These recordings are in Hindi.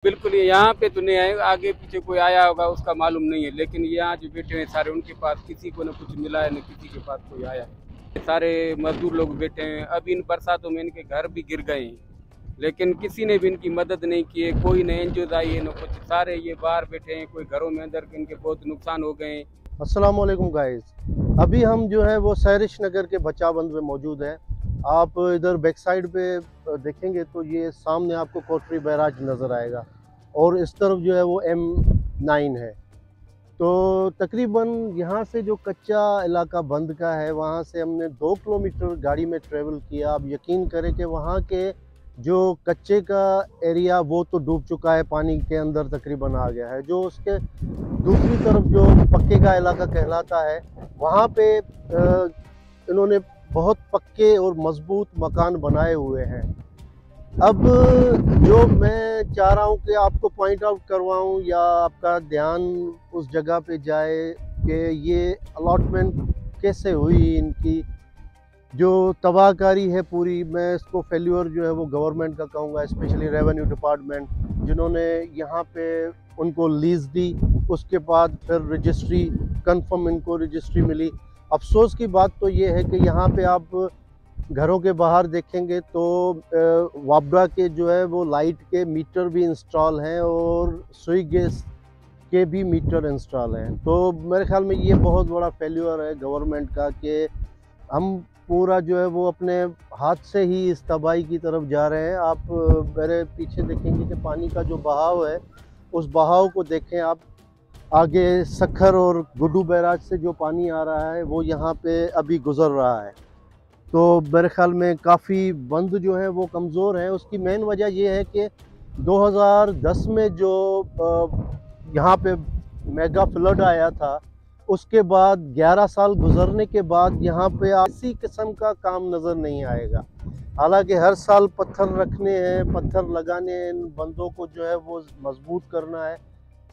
बिल्कुल, ये यहाँ पे तो नहीं आए, आगे पीछे कोई आया होगा उसका मालूम नहीं है, लेकिन यहाँ जो बैठे हैं सारे उनके पास किसी को न कुछ मिला है, न किसी के पास कोई आया है। सारे मजदूर लोग बैठे हैं। अब इन बरसातों में इनके घर भी गिर गए हैं, लेकिन किसी ने भी इनकी मदद नहीं की है। कोई न एनजीओ आई है न कुछ, सारे ये बाहर बैठे हैं। कोई घरों में अंदर इनके बहुत नुकसान हो गए हैं। अस्सलाम वालेकुम गाइस। अभी हम जो है वो सहरिश नगर के बचाबंद में मौजूद हैं। आप इधर बैक साइड पे देखेंगे तो ये सामने आपको कोटरी बैराज नज़र आएगा और इस तरफ जो है वो M9 है। तो तकरीबन यहाँ से जो कच्चा इलाका बंद का है वहाँ से हमने 2 किलोमीटर गाड़ी में ट्रेवल किया। आप यकीन करें कि वहाँ के जो कच्चे का एरिया वो तो डूब चुका है, पानी के अंदर तकरीबन आ गया है। जो उसके दूसरी तरफ जो पक्के का इलाका कहलाता है वहाँ पे इन्होंने बहुत पक्के और मजबूत मकान बनाए हुए हैं। अब जो मैं चाह रहा हूँ कि आपको पॉइंट आउट करवाऊँ या आपका ध्यान उस जगह पे जाए कि ये अलॉटमेंट कैसे हुई, इनकी जो तबाहकारी है पूरी, मैं इसको फेल्यूर जो है वो गवर्नमेंट का कहूँगा, स्पेशली रेवेन्यू डिपार्टमेंट जिन्होंने यहाँ पे उनको लीज दी। उसके बाद फिर रजिस्ट्री कंफर्म इनको रजिस्ट्री मिली। अफसोस की बात तो ये है कि यहाँ पे आप घरों के बाहर देखेंगे तो वापडा के जो है वो लाइट के मीटर भी इंस्टॉल हैं और सुई गैस के भी मीटर इंस्टॉल हैं। तो मेरे ख्याल में ये बहुत बड़ा फेल्यूर है गवर्नमेंट का कि हम पूरा जो है वो अपने हाथ से ही इस तबाही की तरफ जा रहे हैं। आप मेरे पीछे देखेंगे कि पानी का जो बहाव है उस बहाव को देखें आप। आगे सखर और गुड्डू बैराज से जो पानी आ रहा है वो यहाँ पे अभी गुज़र रहा है। तो मेरे ख्याल में काफ़ी बंद जो है वो कमज़ोर हैं। उसकी मेन वजह ये है कि 2010 में जो यहाँ पे मेगा फ्लड आया था उसके बाद 11 साल गुजरने के बाद यहाँ पे ऐसी किस्म का काम नज़र नहीं आएगा। हालांकि हर साल पत्थर रखने हैं, पत्थर लगाने हैं, इन बंदों को जो है वो मजबूत करना है,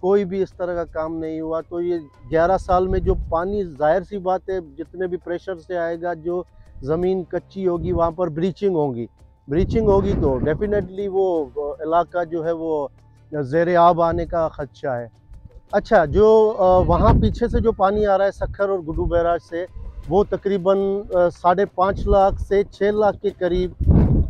कोई भी इस तरह का काम नहीं हुआ। तो ये 11 साल में जो पानी, जाहिर सी बात है जितने भी प्रेशर से आएगा, जो ज़मीन कच्ची होगी वहाँ पर ब्रीचिंग होगी तो डेफिनेटली वो इलाका जो है वो ज़ेर आब आने का ख़दशा है। अच्छा, जो वहाँ पीछे से जो पानी आ रहा है सखर और गुड्डू बैराज से, वो तकरीबन 5.5 लाख से 6 लाख के करीब,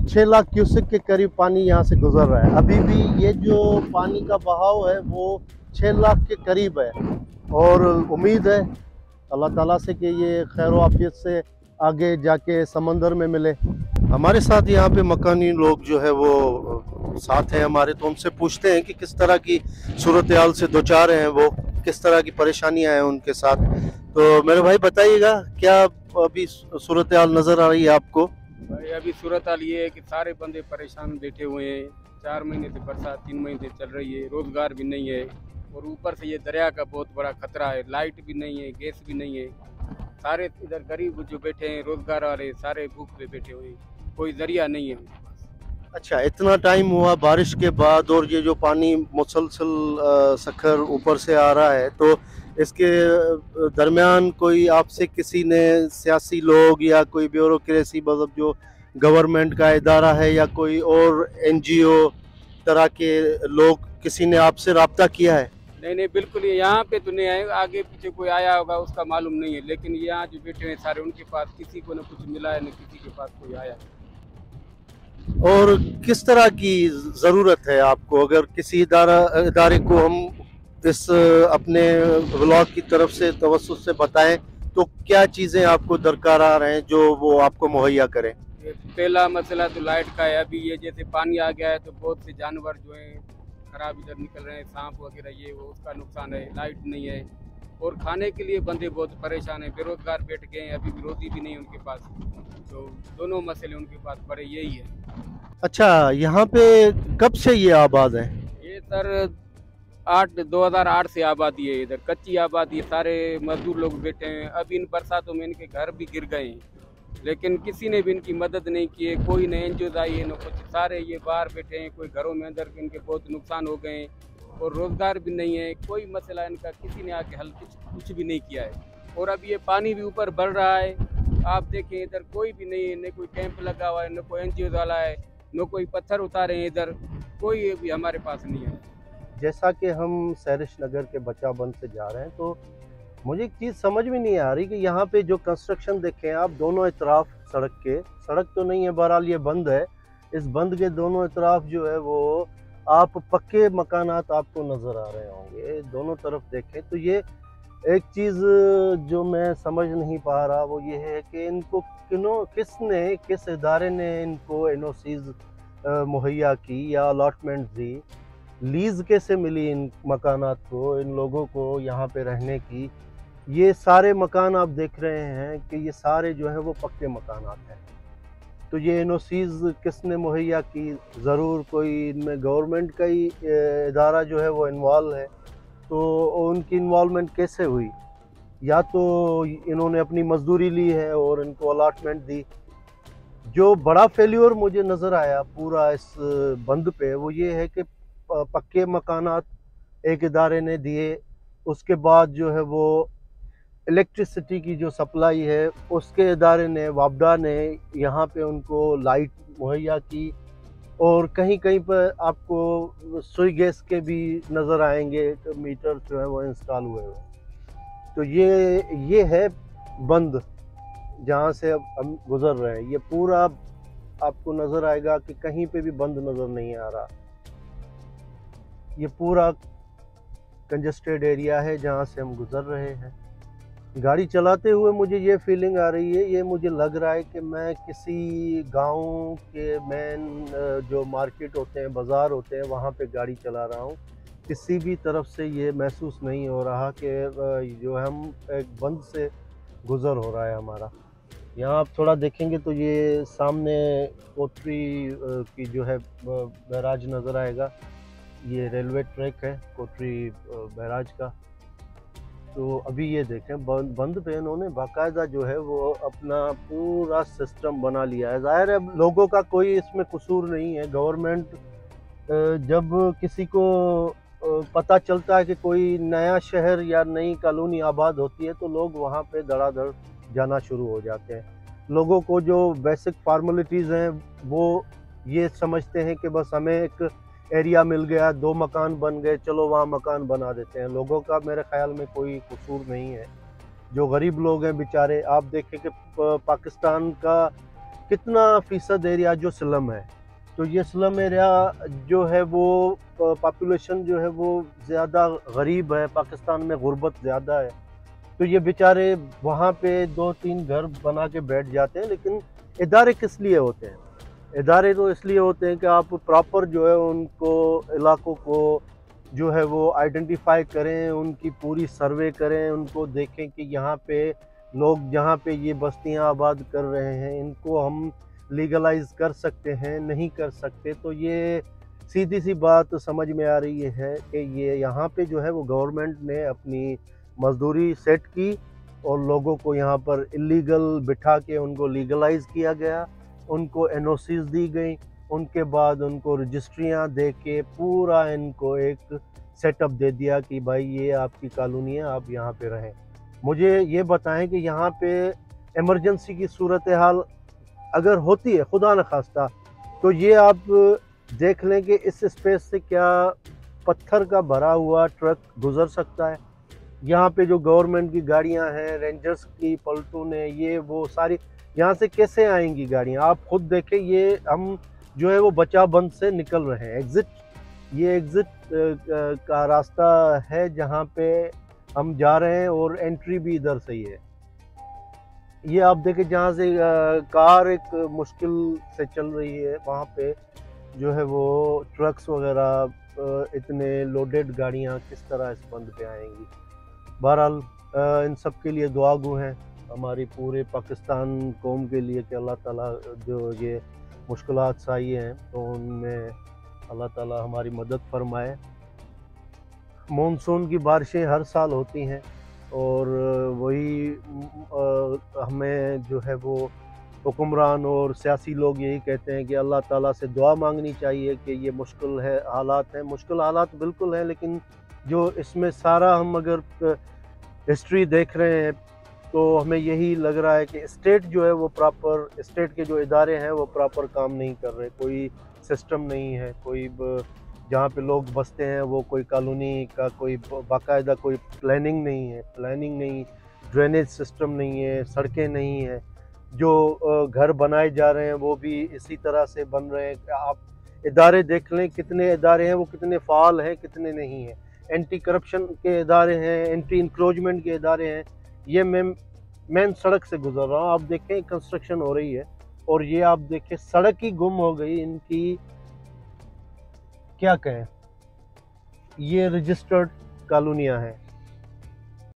6 लाख क्यूसेक के करीब पानी यहाँ से गुजर रहा है। अभी भी ये जो पानी का बहाव है वो 6 लाख के करीब है और उम्मीद है अल्लाह ताला से कि ये खैर आफियत से आगे जाके समंदर में मिले। हमारे साथ यहाँ पे मकानी लोग जो है वो साथ हैं हमारे, तो उनसे पूछते हैं कि किस तरह की सूरत हाल से दो चार हैं, वो किस तरह की परेशानियां हैं उनके साथ। तो मेरे भाई बताइएगा, क्या अभी सूरत हाल नज़र आ रही है आपको? भाई अभी सूरत हाल ये है कि सारे बंदे परेशान बैठे हुए हैं। 4 महीने से बरसात, 3 महीने से चल रही है, रोजगार भी नहीं है और ऊपर से ये दरिया का बहुत बड़ा खतरा है। लाइट भी नहीं है, गैस भी नहीं है। सारे इधर गरीब जो बैठे हैं, रोजगार वाले सारे भूख पे बैठे हुए, कोई जरिया नहीं है। अच्छा, इतना टाइम हुआ बारिश के बाद और ये जो पानी मुसलसल सखर ऊपर से आ रहा है, तो इसके दरमियान कोई आपसे किसी ने, सियासी लोग या कोई ब्यूरोक्रेसी, मतलब जो गवर्नमेंट का इदारा है या कोई और एनजीओ तरह के लोग, किसी ने आपसे रब्ता किया है? नहीं, बिल्कुल ये यहाँ पे तो नहीं आए, आगे पीछे कोई आया होगा उसका मालूम नहीं है, लेकिन यहाँ जो बैठे हैं सारे उनके पास किसी को न कुछ मिला है, न किसी के पास कोई आया है। और किस तरह की ज़रूरत है आपको? अगर किसी इदारे को हम इस अपने ब्लॉग की तरफ से तवज्जुह से बताएं तो क्या चीज़ें आपको दरकार हैं जो वो आपको मुहैया करें? पहला मसला तो लाइट का है। अभी ये जैसे पानी आ गया है तो बहुत से जानवर जो है खराब इधर निकल रहे हैं, सांप वगैरह, ये वो उसका नुकसान है। लाइट नहीं है और खाने के लिए बंदे बहुत परेशान हैं, बेरोजगार बैठ गए हैं, अभी भी रोटी भी नहीं है उनके पास। तो दोनों मसले उनके पास बड़े यही है। अच्छा, यहाँ पे कब से ये आबाद है? ये सर 2008 से आबादी है, इधर कच्ची आबादी है, सारे मजदूर लोग बैठे हैं। अब इन बरसातों में इनके घर भी गिर गए हैं, लेकिन किसी ने भी इनकी मदद नहीं की है। कोई न एनजीओ आई है न कुछ, सारे ये बाहर बैठे हैं। कोई घरों में अंदर इनके बहुत नुकसान हो गए हैं और रोजगार भी नहीं है। कोई मसला इनका किसी ने आके हल कुछ भी नहीं किया है। और अब ये पानी भी ऊपर बढ़ रहा है, आप देखें इधर कोई भी नहीं है, न कोई कैंप लगा हुआ है, न कोई एनजीओ वाला है, न कोई पत्थर उतारे हैं इधर। कोई भी हमारे पास नहीं है। जैसा कि हम सैरिश नगर के बच्चा बंद से जा रहे हैं, तो मुझे एक चीज़ समझ में नहीं आ रही कि यहाँ पे जो कंस्ट्रक्शन देखें आप दोनों इतराफ सड़क के, सड़क तो नहीं है बहरहाल ये बंद है, इस बंद के दोनों इतराफ जो है वो आप पक्के मकानात आपको नज़र आ रहे होंगे। दोनों तरफ देखें तो ये एक चीज़ जो मैं समझ नहीं पा रहा वो ये है कि इनको किस इदारे ने इनको एनओसीज मुहैया की या अलॉटमेंट दी, लीज़ कैसे मिली इन मकानात को, इन लोगों को यहाँ पे रहने की। ये सारे मकान आप देख रहे हैं कि ये सारे जो है वो पक्के मकानात हैं। तो ये एनओसीज किसने मुहैया की? ज़रूर कोई इनमें गवर्नमेंट का ही इदारा जो है वो इन्वॉल्व है। तो उनकी इन्वॉल्वमेंट कैसे हुई? या तो इन्होंने अपनी मजदूरी ली है और इनको अलॉटमेंट दी। जो बड़ा फेल्योर मुझे नज़र आया पूरा इस बंद पे वो ये है कि पक्के मकानात एक इदारे ने दिए, उसके बाद जो है वो इलेक्ट्रिसिटी की जो सप्लाई है उसके इदारे ने, वापडा ने यहाँ पे उनको लाइट मुहैया की, और कहीं कहीं पर आपको सुई गैस के भी नज़र आएंगे तो मीटर जो है वो इंस्टॉल हुए हुए। तो ये है बंद जहाँ से अब हम गुज़र रहे हैं। ये पूरा आपको नज़र आएगा कि कहीं पे भी बंद नज़र नहीं आ रहा। ये पूरा कंजस्टेड एरिया है जहाँ से हम गुज़र रहे हैं। गाड़ी चलाते हुए मुझे ये फीलिंग आ रही है, ये मुझे लग रहा है कि मैं किसी गांव के मेन जो मार्केट होते हैं, बाज़ार होते हैं, वहाँ पे गाड़ी चला रहा हूँ। किसी भी तरफ से ये महसूस नहीं हो रहा कि जो हम एक बंद से गुज़र हो रहा है हमारा। यहाँ आप थोड़ा देखेंगे तो ये सामने कोटरी की जो है बैराज नज़र आएगा। ये रेलवे ट्रैक है कोटरी बैराज का। तो अभी ये देखें बंद पे इन्होंने बाकायदा जो है वो अपना पूरा सिस्टम बना लिया है। ज़ाहिर है लोगों का कोई इसमें कसूर नहीं है। गवर्नमेंट जब किसी को पता चलता है कि कोई नया शहर या नई कॉलोनी आबाद होती है तो लोग वहाँ पे धड़ाधड़ जाना शुरू हो जाते हैं। लोगों को जो बेसिक फार्मेलिटीज़ हैं वो ये समझते हैं कि बस हमें एक एरिया मिल गया, 2 मकान बन गए, चलो वहाँ मकान बना देते हैं। लोगों का मेरे ख्याल में कोई कसूर नहीं है। जो गरीब लोग हैं बेचारे, आप देखें कि पाकिस्तान का कितना फ़ीसद एरिया जो स्लम है, तो ये स्लम एरिया जो है वो पॉपुलेशन जो है वो ज़्यादा गरीब है, पाकिस्तान में गुर्बत ज़्यादा है। तो ये बेचारे वहाँ पे 2-3 घर बना के बैठ जाते हैं। लेकिन इदारे किस लिए होते हैं? इदारे तो इसलिए होते हैं कि आप प्रॉपर जो है उनको इलाकों को जो है वो आइडेंटिफाई करें, उनकी पूरी सर्वे करें, उनको देखें कि यहाँ पे लोग जहाँ पे ये बस्तियाँ आबाद कर रहे हैं इनको हम लीगलाइज कर सकते हैं, नहीं कर सकते। तो ये सीधी सी बात समझ में आ रही है कि ये यहाँ पे जो है वो गवर्नमेंट ने अपनी मजदूरी सेट की और लोगों को यहाँ पर इलीगल बिठा के उनको लीगलाइज किया गया, उनको एनओसीज दी गई, उनके बाद उनको रजिस्ट्रियाँ दे के पूरा इनको एक सेटअप दे दिया कि भाई ये आपकी कॉलोनी है, आप यहाँ पे रहें। मुझे ये बताएं कि यहाँ पे इमरजेंसी की सूरत हाल अगर होती है खुदा न खास्ता, तो ये आप देख लें कि इस स्पेस से क्या पत्थर का भरा हुआ ट्रक गुजर सकता है। यहाँ पे जो गवर्नमेंट की गाड़ियाँ हैं, रेंजर्स की पलटून है, ये वो सारी यहाँ से कैसे आएंगी गाड़ियाँ? आप खुद देखें, ये हम जो है वो बचा बंद से निकल रहे हैं। ये एग्ज़िट का रास्ता है जहाँ पे हम जा रहे हैं और एंट्री भी इधर से ही है। ये आप देखें जहाँ से कार एक मुश्किल से चल रही है, वहाँ पे जो है वो ट्रक्स वगैरह इतने लोडेड गाड़ियाँ किस तरह इस बंद पे आएंगी। बहरहाल इन सब के लिए दुआ गो हैं हमारी पूरे पाकिस्तान कौम के लिए कि अल्लाह ताला जो ये मुश्किलात आई हैं तो उनमें अल्लाह ताला हमारी मदद फरमाए। मानसून की बारिशें हर साल होती हैं और वही हमें जो है वो हुक्मरान और सियासी लोग यही कहते हैं कि अल्लाह ताला से दुआ मांगनी चाहिए कि ये मुश्किल है हालात हैं। मुश्किल हालात बिल्कुल हैं, लेकिन जो इसमें सारा हम अगर हिस्ट्री देख रहे हैं तो हमें यही लग रहा है कि स्टेट जो है वो प्रॉपर, स्टेट के जो इदारे हैं वो प्रॉपर काम नहीं कर रहे। कोई सिस्टम नहीं है, कोई जहाँ पे लोग बसते हैं वो कोई कॉलोनी का कोई बाकायदा कोई प्लानिंग नहीं, ड्रेनेज सिस्टम नहीं है, सड़कें नहीं है। जो घर बनाए जा रहे हैं वो भी इसी तरह से बन रहे हैं। आप इदारे देख लें, कितने इदारे हैं वो कितने फ़ाल हैं, कितने नहीं हैं। एंटी करप्शन के इदारे हैं, एंटी इंक्रोचमेंट के इदारे हैं। ये मैं सड़क से गुजर रहा हूँ, आप देखें कंस्ट्रक्शन हो रही है और ये आप देखें सड़क ही गुम हो गई इनकी, क्या कहें। ये रजिस्टर्ड कॉलोनियाँ हैं।